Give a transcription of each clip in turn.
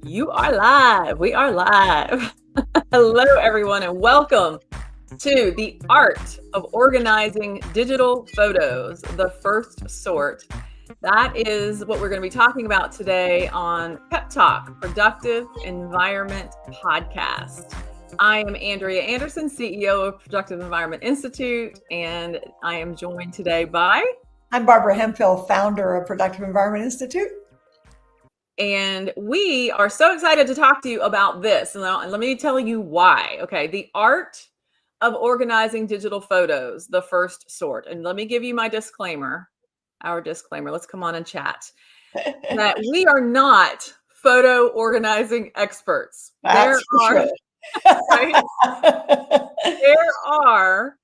You are live. We are live. Hello, everyone, and welcome to the art of organizing digital photos, the first sort. That is what we're going to be talking about today on PEPTalk, Productive Environment Podcast. I am Andrea Anderson, CEO of Productive Environment Institute, and I am joined today by... I'm Barbara Hemphill, founder of Productive Environment Institute. And we are so excited to talk to you about this. And let me tell you why. Okay. The art of organizing digital photos, the first sort. And let me give you my disclaimer, our disclaimer. Let's come on and chat. That we are not photo organizing experts. That's right? There are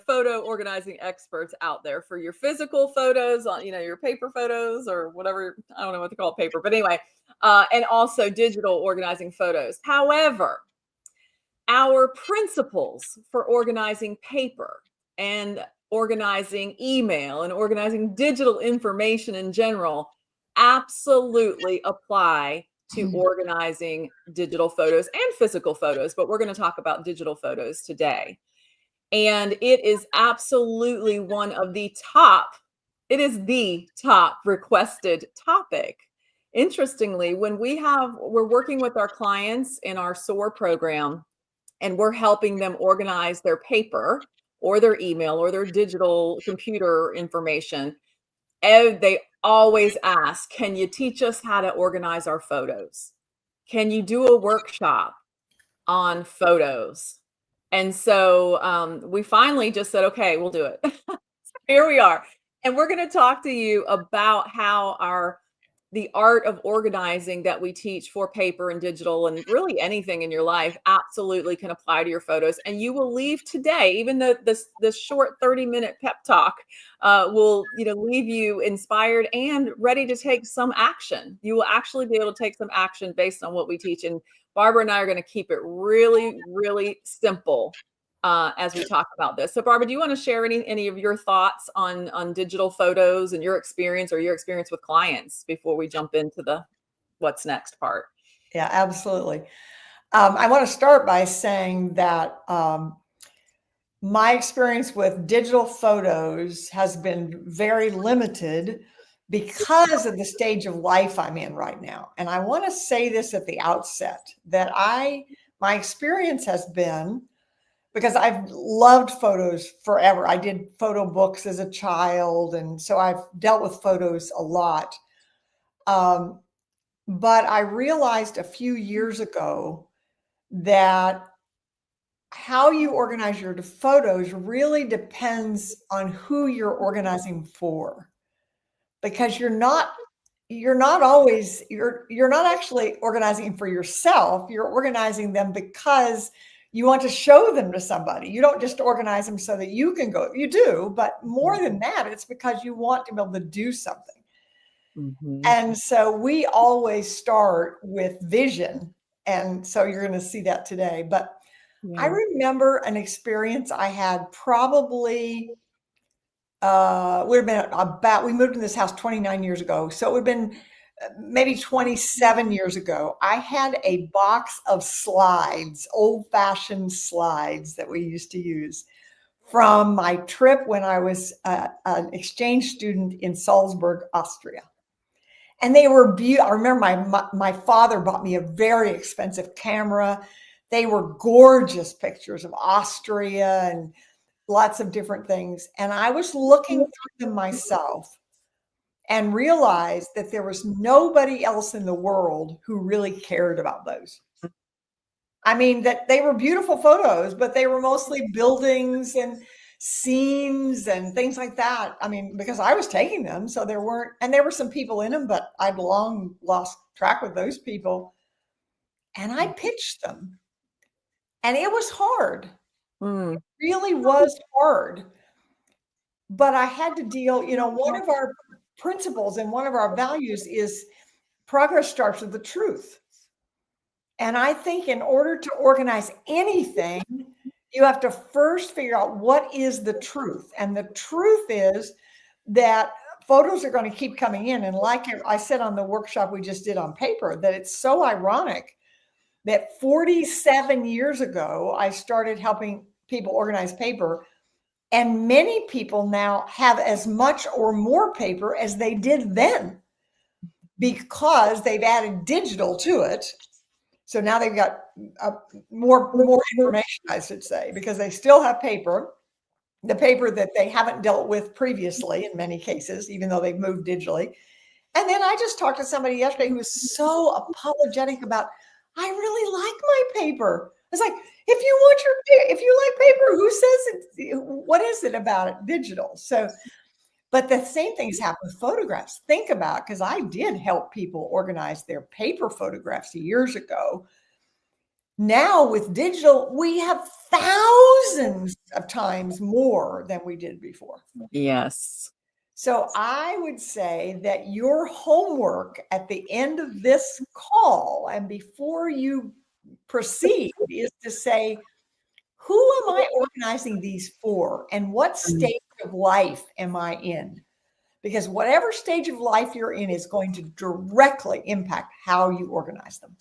photo organizing experts out there for your physical photos, on your paper photos or whatever. I don't know what to call it, paper, but anyway, and also digital organizing photos. However, our principles for organizing paper and organizing email and organizing digital information in general absolutely apply to organizing digital photos and physical photos, but we're going to talk about digital photos today. And it is absolutely it is the top requested topic. Interestingly, when we're working with our clients in our SOAR program, and we're helping them organize their paper or their email or their digital computer information, and they always ask, can you teach us how to organize our photos? Can you do a workshop on photos? And so we finally just said, okay, we'll do it. So here we are. And we're going to talk to you about how the art of organizing that we teach for paper and digital and really anything in your life absolutely can apply to your photos. And you will leave today, even though this short 30-minute pep talk will leave you inspired and ready to take some action. You will actually be able to take some action based on what we teach. And Barbara and I are going to keep it really, really simple as we talk about this. So Barbara, do you want to share any of your thoughts on digital photos and your experience with clients before we jump into the what's next part? Yeah, absolutely. I want to start by saying that my experience with digital photos has been very limited because of the stage of life I'm in right now. And I want to say this at the outset, that my experience has been, because I've loved photos forever. I did photo books as a child, and so I've dealt with photos a lot. But I realized a few years ago that how you organize your photos really depends on who you're organizing for, because you're not actually organizing for yourself. You're organizing them because you want to show them to somebody. You don't just organize them so that you can go. You do, but more than that, it's because you want to be able to do something. Mm-hmm. And so we always start with vision. And so you're going to see that today. But yeah. I remember an experience I had probably, we moved in this house 29 years ago. So it would have been maybe 27 years ago. I had a box of slides, old-fashioned slides that we used to use from my trip when I was an exchange student in Salzburg, Austria. And they were beautiful. I remember my father bought me a very expensive camera. They were gorgeous pictures of Austria and lots of different things. And I was looking through them myself and realized that there was nobody else in the world who really cared about those. I mean, that they were beautiful photos, but they were mostly buildings and scenes and things like that. I mean, because I was taking them, so there were some people in them, but I'd long lost track with those people. And I pitched them. And it was hard. It really was hard. But I had to deal, one of our principles and one of our values is progress starts with the truth. And I think in order to organize anything, you have to first figure out what is the truth. And the truth is that photos are going to keep coming in. And like I said on the workshop we just did on paper, that it's so ironic that 47 years ago, I started helping people organize paper. And many people now have as much or more paper as they did then because they've added digital to it. So now they've got more information, I should say, because they still have paper, the paper that they haven't dealt with previously in many cases, even though they've moved digitally. And then I just talked to somebody yesterday who was so apologetic about, I really like my paper. It's like, if you like paper, who says it? What is it about it? Digital. So, but the same things happen with photographs. Think about, because I did help people organize their paper photographs years ago. Now with digital, we have thousands of times more than we did before. Yes. So I would say that your homework at the end of this call and before you proceed is to say, who am I organizing these for? And what stage of life am I in? Because whatever stage of life you're in is going to directly impact how you organize them.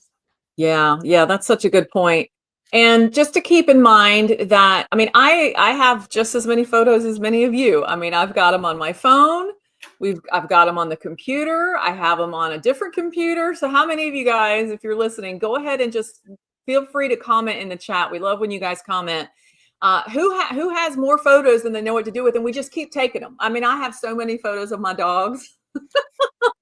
Yeah, that's such a good point. And just to keep in mind that, I mean, I have just as many photos as many of you. I mean, I've got them on my phone. I've got them on the computer. I have them on a different computer. So how many of you guys, if you're listening, go ahead and just feel free to comment in the chat. We love when you guys comment. Who has more photos than they know what to do with, and we just keep taking them. I mean, I have so many photos of my dogs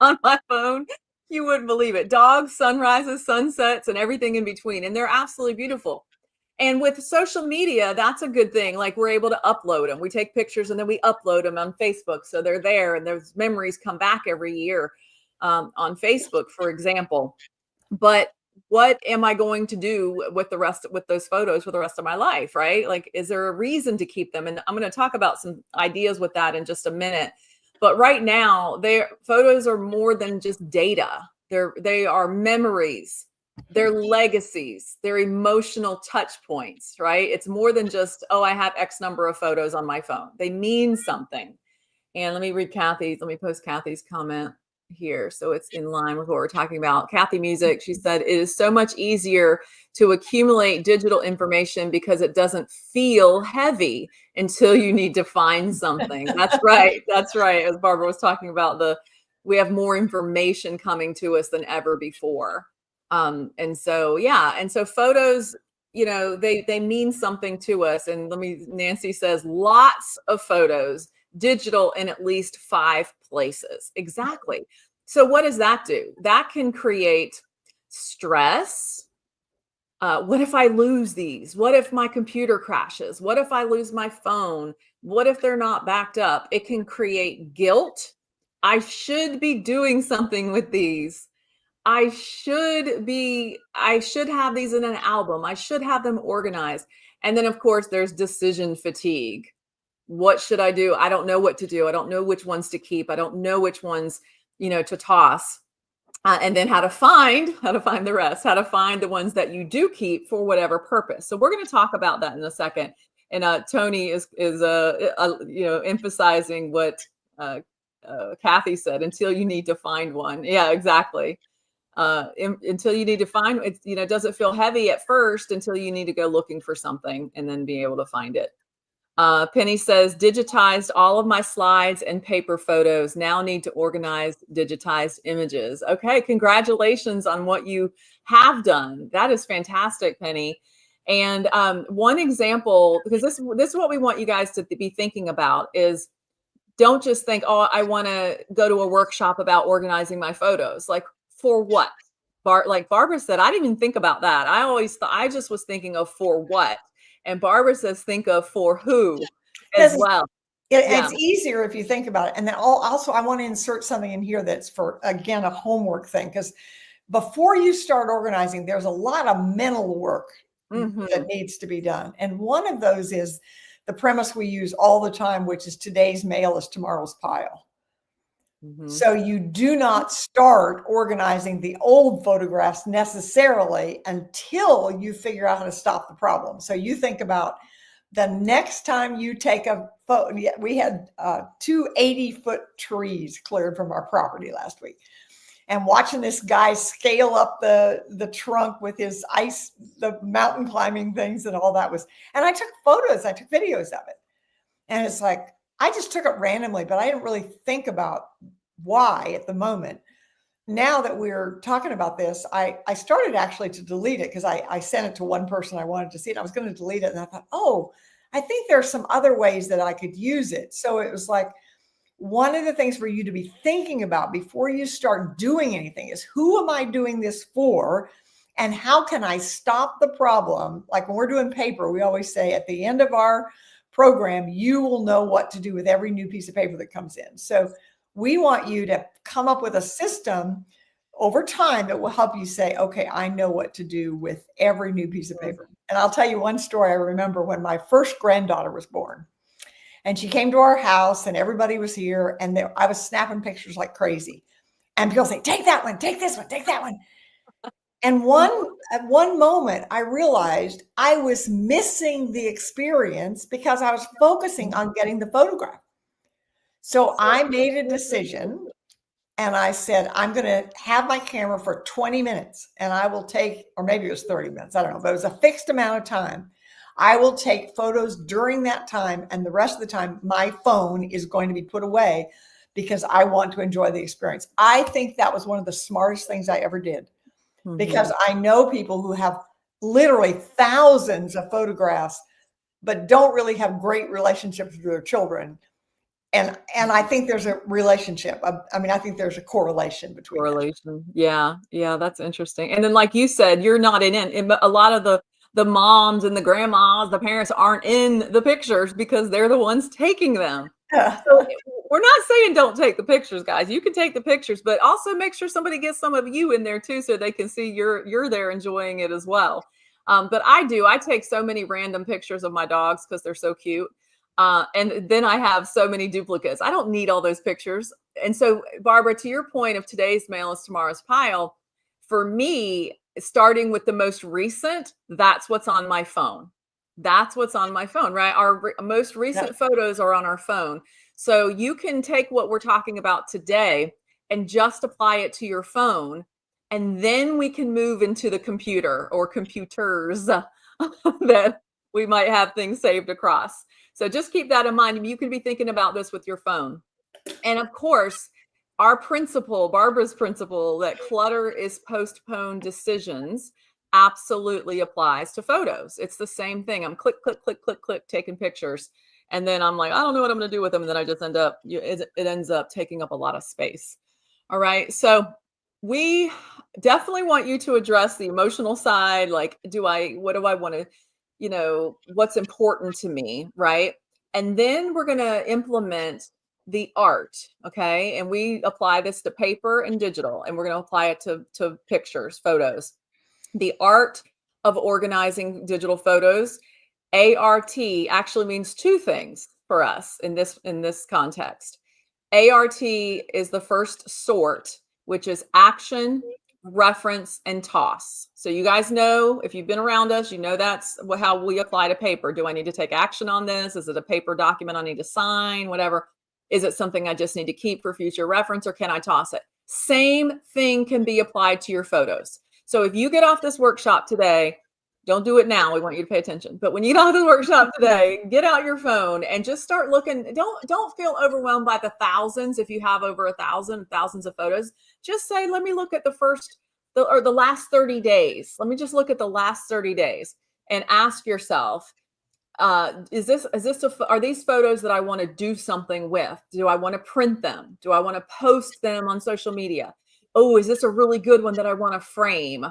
on my phone. You wouldn't believe it. Dogs, sunrises, sunsets, and everything in between. And they're absolutely beautiful. And with social media, that's a good thing. Like, we're able to upload them. We take pictures and then we upload them on Facebook. So they're there, and those memories come back every year on Facebook, for example. But what am I going to do with those photos for the rest of my life, right? Like, is there a reason to keep them? And I'm going to talk about some ideas with that in just a minute. But right now, their photos are more than just data. They are memories, they're legacies, they're emotional touch points, right? It's more than just, oh, I have X number of photos on my phone. They mean something. And let me post Kathy's comment here, so it's in line with what we're talking about. Kathy Music, she said, it is so much easier to accumulate digital information because it doesn't feel heavy until you need to find something. That's right. That's right. As Barbara was talking about, we have more information coming to us than ever before. And so photos, they mean something to us. And Nancy says, lots of photos, digital in at least 5 places. Exactly. So what does that do? That can create stress. What if I lose these? What if my computer crashes? What if I lose my phone? What if they're not backed up? It can create guilt. I should be doing something with these. I should have these in an album. I should have them organized. And then, of course, there's decision fatigue. What should I do? I don't know what to do. I don't know which ones to keep. I don't know which ones, to toss. And then how to find the rest, how to find the ones that you do keep for whatever purpose. So we're going to talk about that in a second. And Tony is emphasizing what Kathy said, until you need to find one. Yeah, exactly. Until you need to find it, does it feel heavy at first until you need to go looking for something and then be able to find it. Penny says, digitized all of my slides and paper photos. Now need to organize digitized images. Okay, congratulations on what you have done. That is fantastic, Penny. And one example, because this is what we want you guys to be thinking about, is don't just think, oh, I want to go to a workshop about organizing my photos. Like, for what? Like Barbara said, I didn't even think about that. I just was thinking of for what. And Barbara says, think of for who as well. It's easier if you think about it. And then also, I want to insert something in here that's for, again, a homework thing, because before you start organizing, there's a lot of mental work that needs to be done. And one of those is the premise we use all the time, which is today's mail is tomorrow's pile. So you do not start organizing the old photographs necessarily until you figure out how to stop the problem. So you think about the next time you take a photo, we had 2 80-foot trees cleared from our property last week. And watching this guy scale up the trunk with his the mountain climbing things and all that and I took photos, I took videos of it. And it's like, I just took it randomly, but I didn't really think about why at the moment. Now that we're talking about this, I started actually to delete it because I sent it to one person I wanted to see it. I was going to delete it. And I thought, oh, I think there's some other ways that I could use it. So it was like, one of the things for you to be thinking about before you start doing anything is, who am I doing this for? And how can I stop the problem? Like when we're doing paper, we always say at the end of our program, you will know what to do with every new piece of paper that comes in. So we want you to come up with a system over time that will help you say, okay, I know what to do with every new piece of paper. And I'll tell you one story. I remember when my first granddaughter was born. And she came to our house and everybody was here, and I was snapping pictures like crazy. And people say, take that one, take this one, take that one. And at one moment, I realized I was missing the experience because I was focusing on getting the photograph. So I made a decision and I said, I'm going to have my camera for 20 minutes and I will take, or maybe it was 30 minutes, I don't know, but it was a fixed amount of time. I will take photos during that time, and the rest of the time, my phone is going to be put away because I want to enjoy the experience. I think that was one of the smartest things I ever did, because I know people who have literally thousands of photographs, but don't really have great relationships with their children. And I think there's a relationship. I mean, I think there's a correlation between that. Yeah, that's interesting. And then, like you said, you're not in a lot of the moms and the grandmas, the parents aren't in the pictures because they're the ones taking them. So we're not saying don't take the pictures, guys. You can take the pictures, but also make sure somebody gets some of you in there too, so they can see you're there enjoying it as well. But I take so many random pictures of my dogs because they're so cute. And then I have so many duplicates. I don't need all those pictures. And so, Barbara, to your point of today's mail is tomorrow's pile, for me, starting with the most recent, that's what's on my phone. That's what's on my phone, right? Our most recent photos are on our phone. So you can take what we're talking about today and just apply it to your phone. And then we can move into the computer or computers that we might have things saved across. So just keep that in mind. You can be thinking about this with your phone. And of course, our principle, Barbara's principle, that clutter is postponed decisions, absolutely applies to photos. It's the same thing. I'm click, click, click, click, click, taking pictures. And then I'm like, I don't know what I'm going to do with them. And then I just it ends up taking up a lot of space. All right. So we definitely want you to address the emotional side. Like, what do I want to, what's important to me, right? And then we're going to implement the art, okay? And we apply this to paper and digital, and we're going to apply it to pictures, photos. The art of organizing digital photos, ART, actually means two things for us in this context. ART is the first sort, which is action, reference, and toss. So you guys know, if you've been around us, you know that's how we apply to paper. Do I need to take action on this? Is it a paper document I need to sign? Whatever. Is it something I just need to keep for future reference, or can I toss it? Same thing can be applied to your photos. So if you get off this workshop today, don't do it now. We want you to pay attention. But when you get off the workshop today, get out your phone and just start looking. Don't feel overwhelmed by the thousands. If you have over thousands of photos, just say, let me look at the last 30 days. Let me just look at the last 30 days and ask yourself, are these photos that I want to do something with? Do I want to print them? Do I want to post them on social media? Oh, is this a really good one that I want to frame?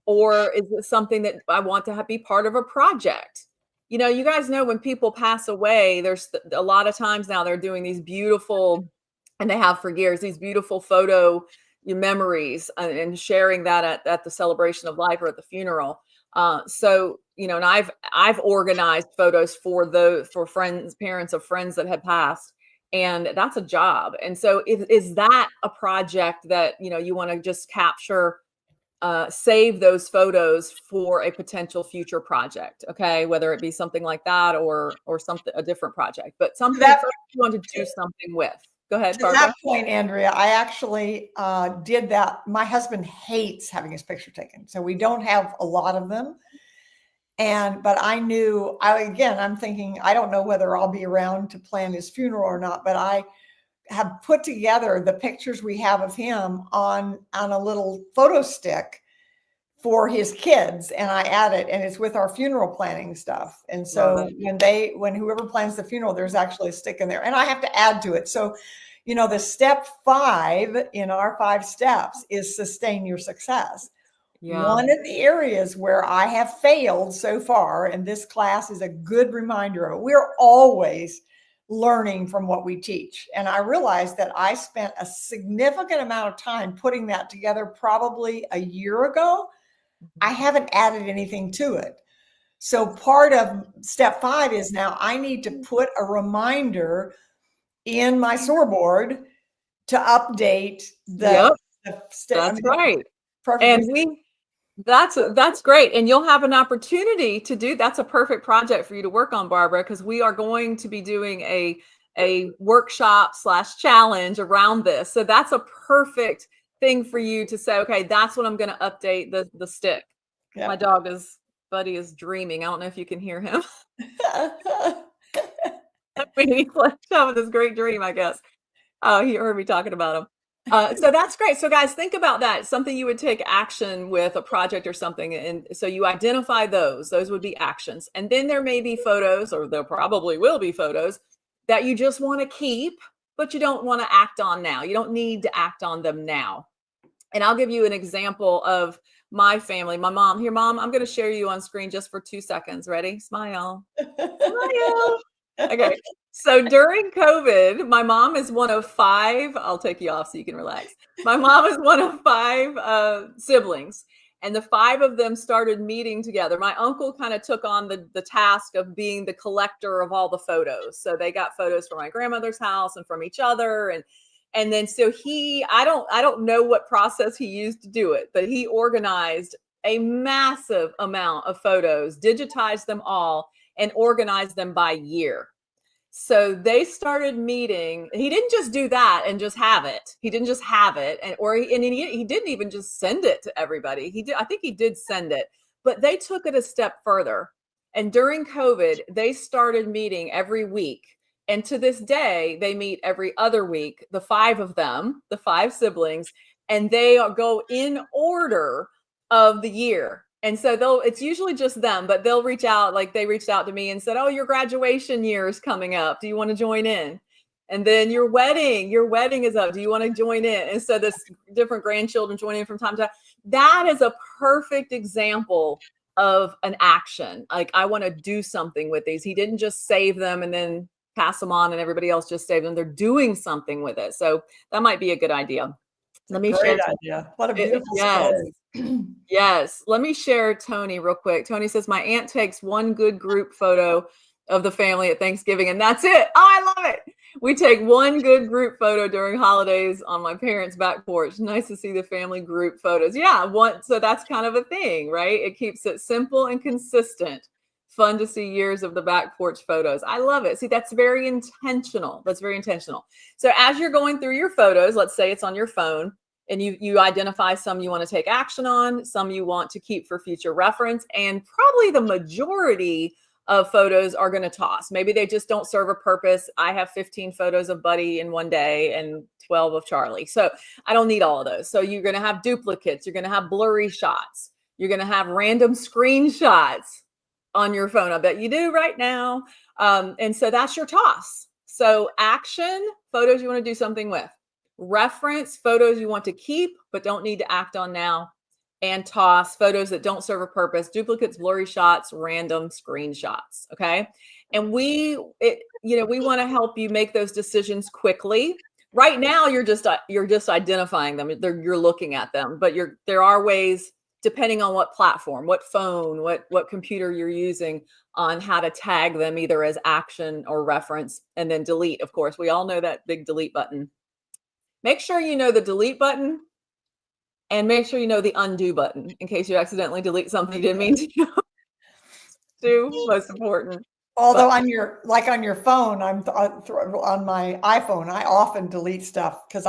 Or is it something that I want to be part of a project? You guys know when people pass away, there's a lot of times now they're doing these beautiful, and they have for years, these beautiful photo memories and sharing that at the celebration of life or at the funeral. And I've organized photos for friends, parents of friends that had passed, and that's a job. And so is that a project that, you want to just capture save those photos for a potential future project. Okay, whether it be something like that or something, a different project, but something That you want to do something with. Go ahead, To that Barbara. point, Andrea, I actually did that. My husband hates having his picture taken, so we don't have a lot of them. But I knew, I'm thinking, I don't know whether I'll be around to plan his funeral or not, but I have put together the pictures we have of him on a little photo stick for his kids, and I add it, and it's with our funeral planning stuff. And so when whoever plans the funeral, there's actually a stick in there, and I have to add to it. So, the step 5 in our 5 steps is sustain your success. Yeah. One of the areas where I have failed so far, and this class is a good reminder of it, we're always learning from what we teach. And I realized that I spent a significant amount of time putting that together probably a year ago. I haven't added anything to it. So part of step 5 is now I need to put a reminder in my scoreboard to update the step. That's right. Perfect. And that's great. And you'll have an opportunity to do, that's a perfect project for you to work on, Barbara, because we are going to be doing a workshop / challenge around this. So that's a perfect thing for you to say, okay, that's what I'm going to update the stick. Yep. My Buddy is dreaming. I don't know if you can hear him. He's having this great dream, I guess. Oh, he heard me talking about him. So that's great. So guys, think about that. Something you would take action with, a project or something. And so you identify those would be actions. And then there may be photos, or there probably will be photos that you just want to keep, but you don't want to act on now. You don't need to act on them now. And I'll give you an example of my family. My mom, here, Mom, I'm going to share you on screen just for 2 seconds. Ready? Smile. Smile. Okay. So during COVID, my mom is one of 5. I'll take you off so you can relax. My mom is one of 5 siblings, and the 5 of them started meeting together. My uncle kind of took on the task of being the collector of all the photos. So they got photos from my grandmother's house and from each other. And then so I don't know what process he used to do it, but he organized a massive amount of photos, digitized them all, and organized them by year. So they started meeting. He didn't just do that and just have it. He didn't just have it, he didn't even just send it to everybody. I think he did send it, but they took it a step further. And during COVID, they started meeting every week. And to this day, they meet every other week, the 5 of them, the 5 siblings, and they go in order of the year. And so it's usually just them, but they'll reach out, like they reached out to me and said, oh, your graduation year is coming up. Do you want to join in? And then your wedding is up. Do you want to join in? And so this different grandchildren join in from time to time. That is a perfect example of an action. Like, I want to do something with these. He didn't just save them and then pass them on and everybody else just saved them. They're doing something with it. So that might be a good idea. Let me share. Idea. What a beautiful story. Yes. Let me share Tony real quick. Tony says, my aunt takes one good group photo of the family at Thanksgiving, and that's it. Oh, I love it. We take one good group photo during holidays on my parents' back porch. Nice to see the family group photos. Yeah. So that's kind of a thing, right? It keeps it simple and consistent. Fun to see years of the back porch photos. I love it. See, that's very intentional. That's very intentional. So as you're going through your photos, let's say it's on your phone, and you identify some you want to take action on, some you want to keep for future reference, and probably the majority of photos are going to toss. Maybe they just don't serve a purpose. I have 15 photos of Buddy in one day and 12 of Charlie. So I don't need all of those. So you're going to have duplicates. You're going to have blurry shots. You're going to have random screenshots on your phone. I bet you do right now. And so that's your toss. So action, photos you want to do something with. Reference, photos you want to keep but don't need to act on now. And toss, photos that don't serve a purpose, duplicates, blurry shots, random screenshots. Okay. And we want to help you make those decisions quickly. Right now, you're just identifying them. You're looking at them, but there are ways, depending on what platform, what phone, what computer you're using, on how to tag them either as action or reference, and then delete. Of course, we all know that big delete button. Make sure you know the delete button And make sure you know the undo button in case you accidentally delete something you didn't mean to do. Most important. Although But on your phone, on my iPhone, I often delete stuff because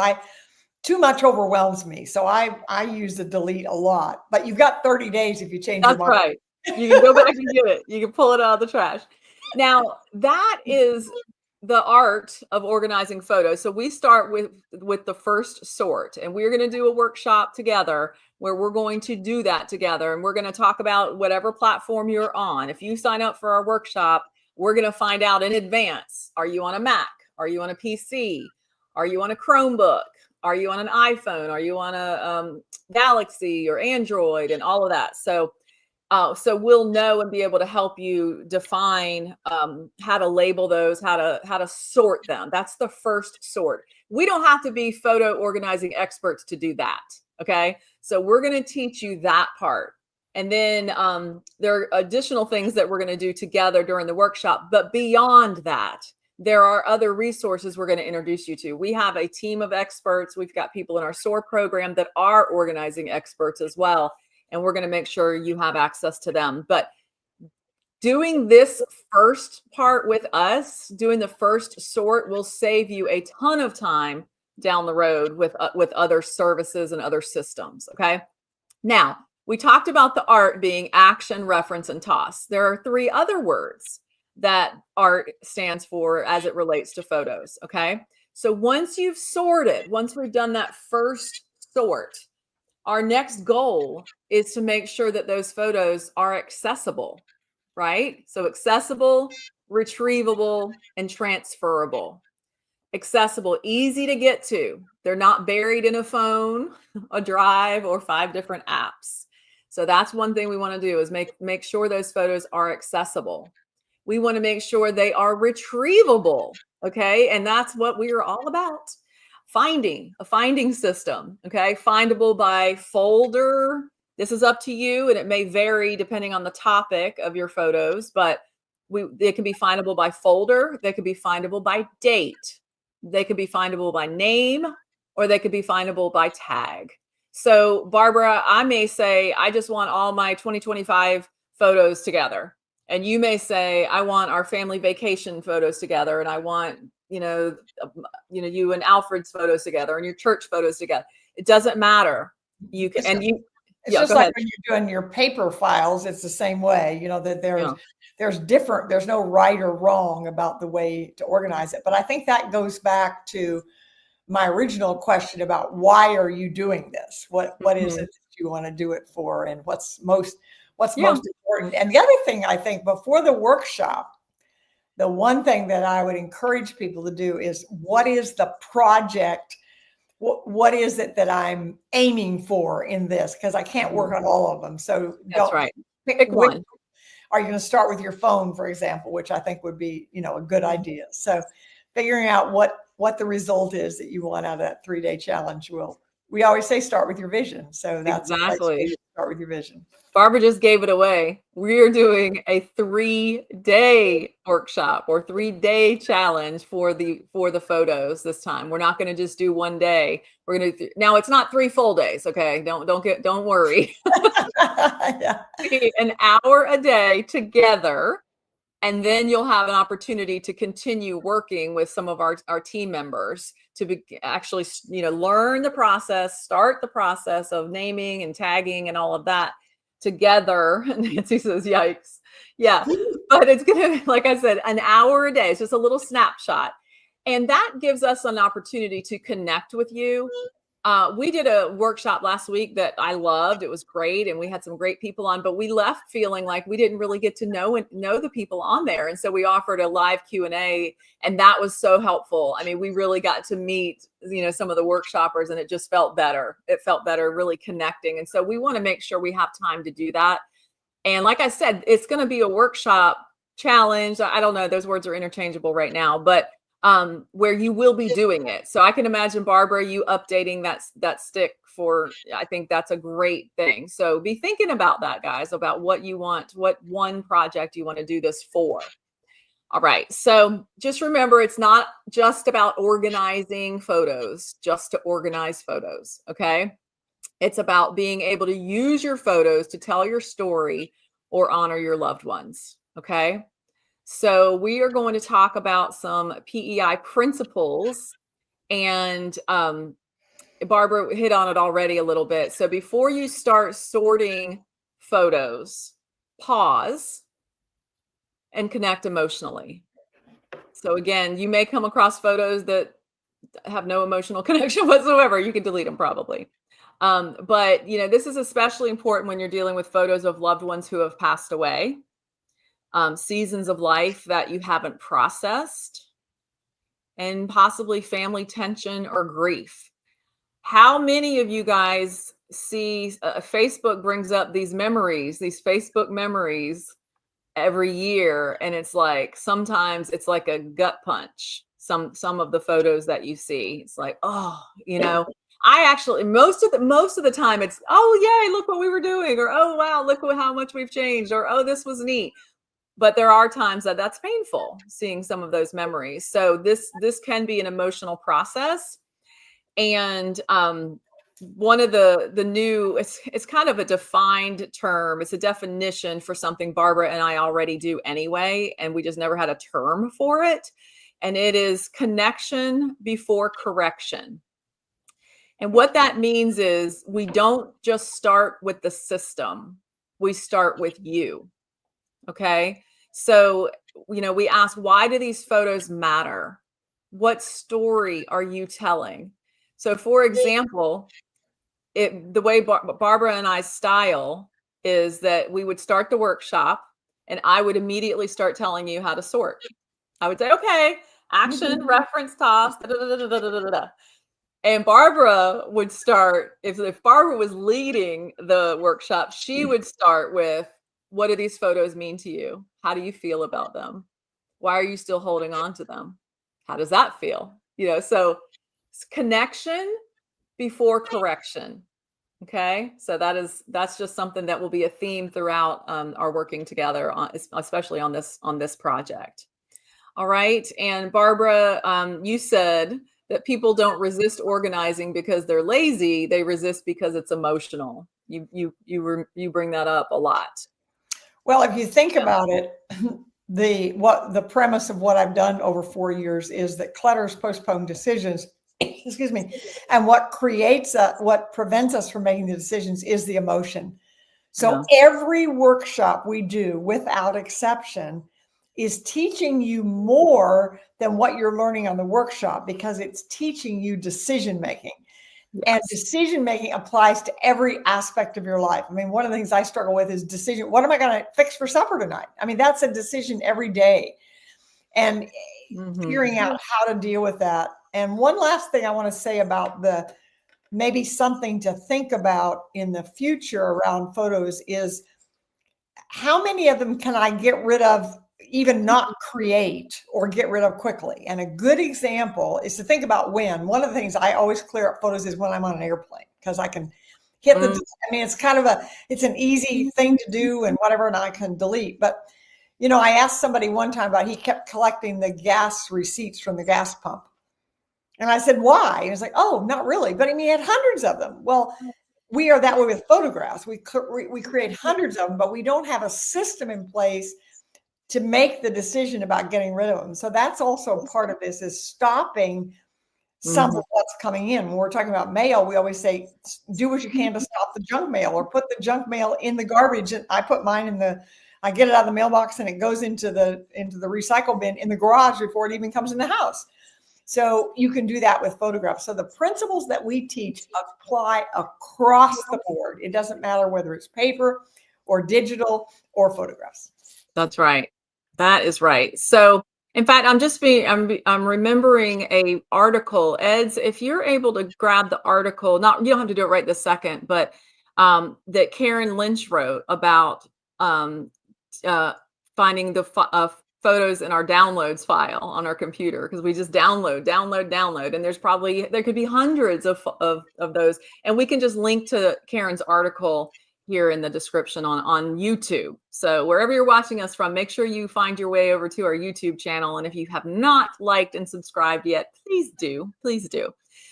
too much overwhelms me. So I use the delete a lot. But you've got 30 days if you change your that's mind. right. You can go back and get it. You can pull it out of the trash. Now, that is the art of organizing photos. So we start with the first sort, and we're going to do a workshop together where we're going to do that together, and we're going to talk about whatever platform you're on. If you sign up for our workshop, we're going to find out in advance, are you on a Mac? Are you on a PC? Are you on a Chromebook? Are you on an iPhone? Are you on a Galaxy or Android, and all of that? So we'll know and be able to help you define how to label those, how to sort them. That's the first sort. We don't have to be photo organizing experts to do that. Okay, so we're going to teach you that part, and then there are additional things that we're going to do together during the workshop. But beyond that, there are other resources we're going to introduce you to. We have a team of experts. We've got people in our SOAR program that are organizing experts as well. And we're going to make sure you have access to them. But doing this first part with us, doing the first sort, will save you a ton of time down the road with other services and other systems. Okay. Now, we talked about the art being action, reference, and toss. There are 3 other words that art stands for as it relates to photos. Okay. So once you've sorted, once we've done that first sort, our next goal is to make sure that those photos are accessible, right? So accessible, retrievable, and transferable. Accessible, easy to get to. They're not buried in a phone, a drive, or 5 different apps. So that's one thing we want to do, is make sure those photos are accessible. We want to make sure they are retrievable, okay? And that's what we are all about. A finding system, okay? Findable by folder. This is up to you, and it may vary depending on the topic of your photos, but they can be findable by folder. They could be findable by date. They could be findable by name, or they could be findable by tag. So Barbara, I may say, I just want all my 2025 photos together. And you may say, I want our family vacation photos together, and I want, you and Alfred's photos together, and your church photos together. It doesn't matter. You can, it's just like when you're doing your paper files, it's the same way, that there's no right or wrong about the way to organize it. But I think that goes back to my original question about, why are you doing this? What is it that you want to do it for, and what's most important? And the other thing, I think, before the workshop, the one thing that I would encourage people to do is, what is the project? What is it that I'm aiming for in this? Because I can't work on all of them. So that's right. Pick one. Are you going to start with your phone, for example, which I think would be, a good idea. So figuring out what the result is that you want out of that 3-day challenge we always say, start with your vision. So that's exactly. Start with your vision. Barbara just gave it away. We are doing a 3-day workshop or 3-day challenge for the photos this time. We're not going to just do 1 day. We're going to now. It's not 3 full days. Okay, don't worry. Yeah. An hour a day together, and then you'll have an opportunity to continue working with some of our team members to actually learn the process, start the process of naming and tagging and all of that together. Nancy says, yikes. Yeah. But it's going to, like I said, an hour a day. It's just a little snapshot. And that gives us an opportunity to connect with you. We did a workshop last week that I loved. It was great. And we had some great people on, but we left feeling like we didn't really get to know the people on there. And so we offered a live Q&A, and that was so helpful. I mean, we really got to meet, some of the workshoppers, and it just felt better. It felt better, really connecting. And so we want to make sure we have time to do that. And like I said, it's going to be a workshop challenge. I don't know, those words are interchangeable right now, but where you will be doing it. So I can imagine, Barbara, you updating that stick I think that's a great thing. So be thinking about that, guys, about what you want, what one project you want to do this for. All right. So just remember, it's not just about organizing photos, just to organize photos. Okay. It's about being able to use your photos to tell your story or honor your loved ones. Okay. So we are going to talk about some PEI principles, and Barbara hit on it already a little bit. So before you start sorting photos, pause and connect emotionally. So again, you may come across photos that have no emotional connection whatsoever. You can delete them probably. But this is especially important when you're dealing with photos of loved ones who have passed away, seasons of life that you haven't processed, and possibly family tension or grief. How many of you guys see Facebook brings up these Facebook memories every year, and it's like sometimes it's like a gut punch. Some of the photos that you see, it's like, oh, I actually most of the time it's, oh yay, look what we were doing, or oh wow, look how much we've changed, or oh this was neat. But there are times that that's painful, seeing some of those memories. So this can be an emotional process. And one of the new, it's kind of a defined term. It's a definition for something Barbara and I already do anyway, and we just never had a term for it. And it is connection before correction. And what that means is we don't just start with the system, we start with you. Okay. So, we ask, why do these photos matter? What story are you telling? So, for example, the way Barbara and I's style is that we would start the workshop and I would immediately start telling you how to sort. I would say, okay, action, reference, toss, da, da, da, da, da, da, da, da. And Barbara would start, if Barbara was leading the workshop, she would start with, what do these photos mean to you? How do you feel about them? Why are you still holding on to them? How does that feel? So it's connection before correction. Okay. So that's just something that will be a theme throughout our working together on, especially on this project. All right. And Barbara, you said that people don't resist organizing because they're lazy. They resist because it's emotional. You bring that up a lot. Well, if you think about it, the premise of what I've done over 4 years is that clutters postpone decisions. Excuse me. And what prevents us from making the decisions is the emotion. So every workshop we do, without exception, is teaching you more than what you're learning on the workshop, because it's teaching you decision making. Yes. And decision making applies to every aspect of your life. I mean, one of the things I struggle with is decision. What am I going to fix for supper tonight? I mean, that's a decision every day. And figuring out how to deal with that. And one last thing I want to say about maybe something to think about in the future around photos is, how many of them can I get rid of, even not create, or get rid of quickly? And a good example is to think about when. One of the things I always clear up photos is when I'm on an airplane, because I can hit I mean, it's kind of it's an easy thing to do and whatever, and I can delete. But, I asked somebody one time about, he kept collecting the gas receipts from the gas pump. And I said, why? He was like, oh, not really. But I mean, he had hundreds of them. Well, we are that way with photographs. We create hundreds of them, but we don't have a system in place to make the decision about getting rid of them. So that's also part of this, is stopping some of what's coming in. When we're talking about mail, we always say, do what you can to stop the junk mail, or put the junk mail in the garbage. And I put mine I get it out of the mailbox and it goes into the recycle bin in the garage before it even comes in the house. So you can do that with photographs. So the principles that we teach apply across the board. It doesn't matter whether it's paper or digital or photographs. That's right. That is right. So in fact, I'm remembering a article. Eds, if you're able to grab the article, you don't have to do it right this second, but that Karen Lynch wrote about finding the photos in our downloads file on our computer, because we just download, and there could be hundreds of those, and we can just link to Karen's article here in the description on YouTube. So wherever you're watching us from, make sure you find your way over to our YouTube channel. And if you have not liked and subscribed yet, please do.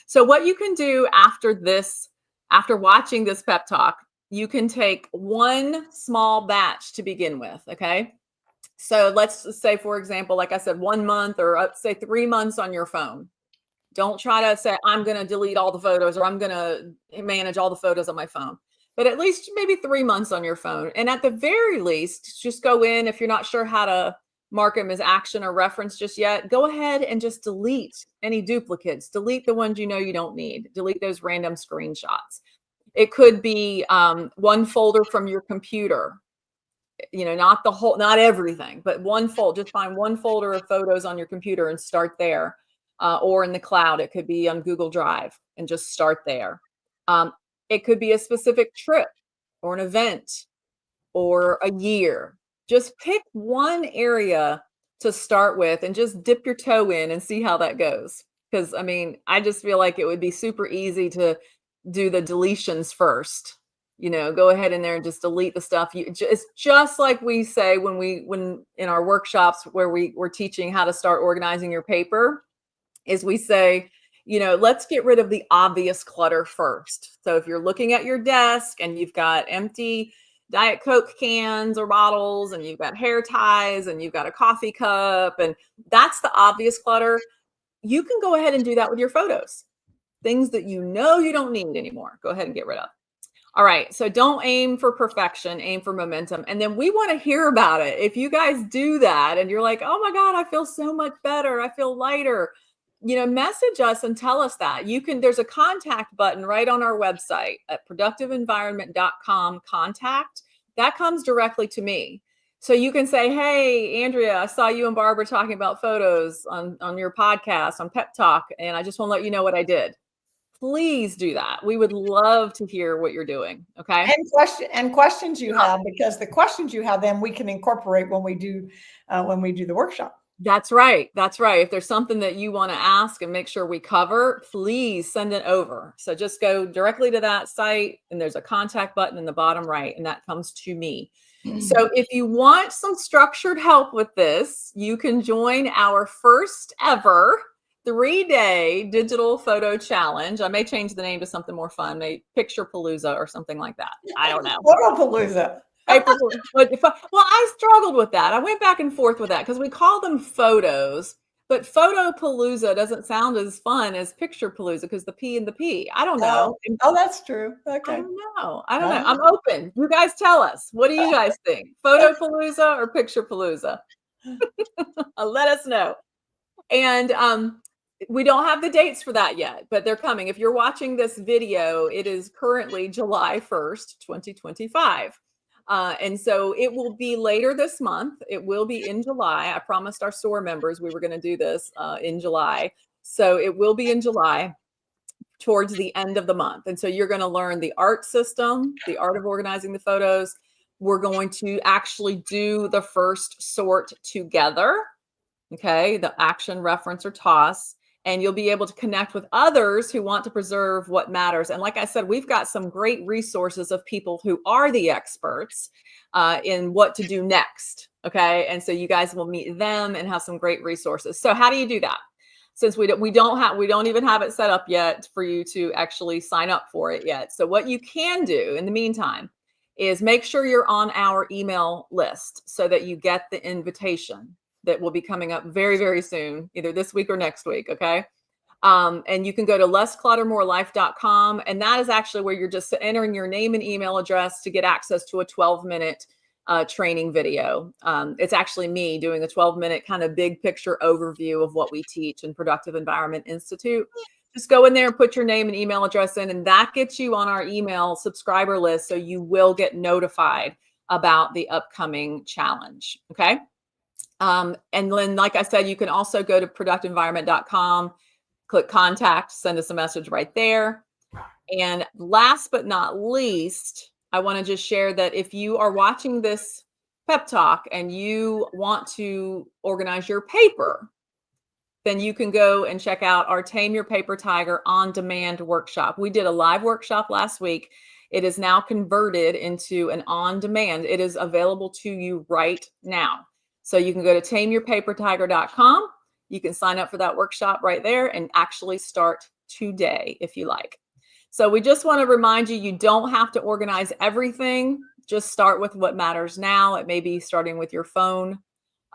So what you can do after this After watching this pep talk, you can take one small batch to begin with, okay? So let's just say, for example, like I said, 1 month or say 3 months on your phone. Don't try to say, I'm going to delete all the photos or I'm going to manage all the photos on my phone. But at least maybe 3 months on your phone. And at the very least, just go in. If you're not sure how to mark them as action or reference just yet, go ahead and just delete any duplicates. Delete the ones you know you don't need. Delete those random screenshots. It could be one folder from your computer. Not the whole, not everything, but one folder. Just find one folder of photos on your computer and start there. Or in the cloud, it could be on Google Drive, and just start there. It could be a specific trip or an event or a year. Just pick one area to start with and just dip your toe in and see how that goes. Because I just feel like it would be super easy to do the deletions first. Go ahead in there and just delete the stuff. It's just like we say when in our workshops where we're teaching how to start organizing your paper, is we say, let's get rid of the obvious clutter first. So if you're looking at your desk and you've got empty Diet Coke cans or bottles, and you've got hair ties, and you've got a coffee cup, and that's the obvious clutter, you can go ahead and do that with your photos. Things that you don't need anymore, go ahead and get rid of. All right, so don't aim for perfection, aim for momentum. And then we want to hear about it. If you guys do that and you're like, oh my God, I feel so much better, I feel lighter, message us and tell us that. There's a contact button right on our website at productiveenvironment.com contact. That comes directly to me. So you can say, hey, Andrea, I saw you and Barbara talking about photos on your podcast, on Pep Talk, and I just want to let you know what I did. Please do that. We would love to hear what you're doing. Okay. And questions you have, because the questions you have, then we can incorporate when we do the workshop. That's right. That's right. If there's something that you want to ask and make sure we cover, please send it over. So just go directly to that site, and there's a contact button in the bottom right, and that comes to me. So if you want some structured help with this, you can join our first ever 3-day digital photo challenge. I may change the name to something more fun, maybe Picture Palooza or something like that. I don't know. Photopalooza. Well, I struggled with that. I went back and forth with that because we call them photos, but Photopalooza doesn't sound as fun as Picture Palooza because the P and the P. I don't know. Oh, that's true. Okay. I don't know. I'm open. You guys tell us. What do you guys think? Photopalooza or Picture Palooza? Let us know. And we don't have the dates for that yet, but they're coming. If you're watching this video, it is currently July 1st, 2025. And so it will be later this month. It will be in July. I promised our store members we were going to do this in July. So it will be in July towards the end of the month. And so you're going to learn the art system, the art of organizing the photos. We're going to actually do the first sort together. Okay, the action, reference, or toss. And you'll be able to connect with others who want to preserve what matters. And like I said, we've got some great resources of people who are the experts in what to do next. Okay, and so you guys will meet them and have some great resources. So how do you do that? Since we don't even have it set up yet for you to actually sign up for it yet. So what you can do in the meantime is make sure you're on our email list so that you get the invitation that will be coming up very, very soon, either this week or next week. Okay. And you can go to lesscluttermorelife.com. And that is actually where you're just entering your name and email address to get access to a 12-minute training video. It's actually me doing a 12-minute kind of big picture overview of what we teach in Productive Environment Institute. Just go in there and put your name and email address in, and that gets you on our email subscriber list. So you will get notified about the upcoming challenge. Okay. And then, like I said, you can also go to productiveenvironment.com, click contact, send us a message right there. And last but not least, I want to just share that if you are watching this pep talk and you want to organize your paper, then you can go and check out our Tame Your Paper Tiger on-demand workshop. We did a live workshop last week. It is now converted into an on-demand. It is available to you right now. So you can go to tameyourpapertiger.com. You can sign up for that workshop right there and actually start today if you like. So we just want to remind you, you don't have to organize everything. Just start with what matters now. It may be starting with your phone,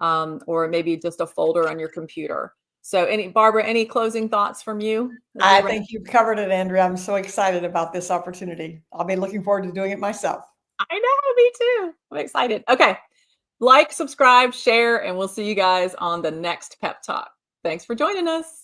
or maybe just a folder on your computer. So Barbara, any closing thoughts from you? I think you've covered it, Andrea. I'm so excited about this opportunity. I'll be looking forward to doing it myself. I know, me too. I'm excited. Okay. Like, subscribe, share, and we'll see you guys on the next Pep Talk. Thanks for joining us.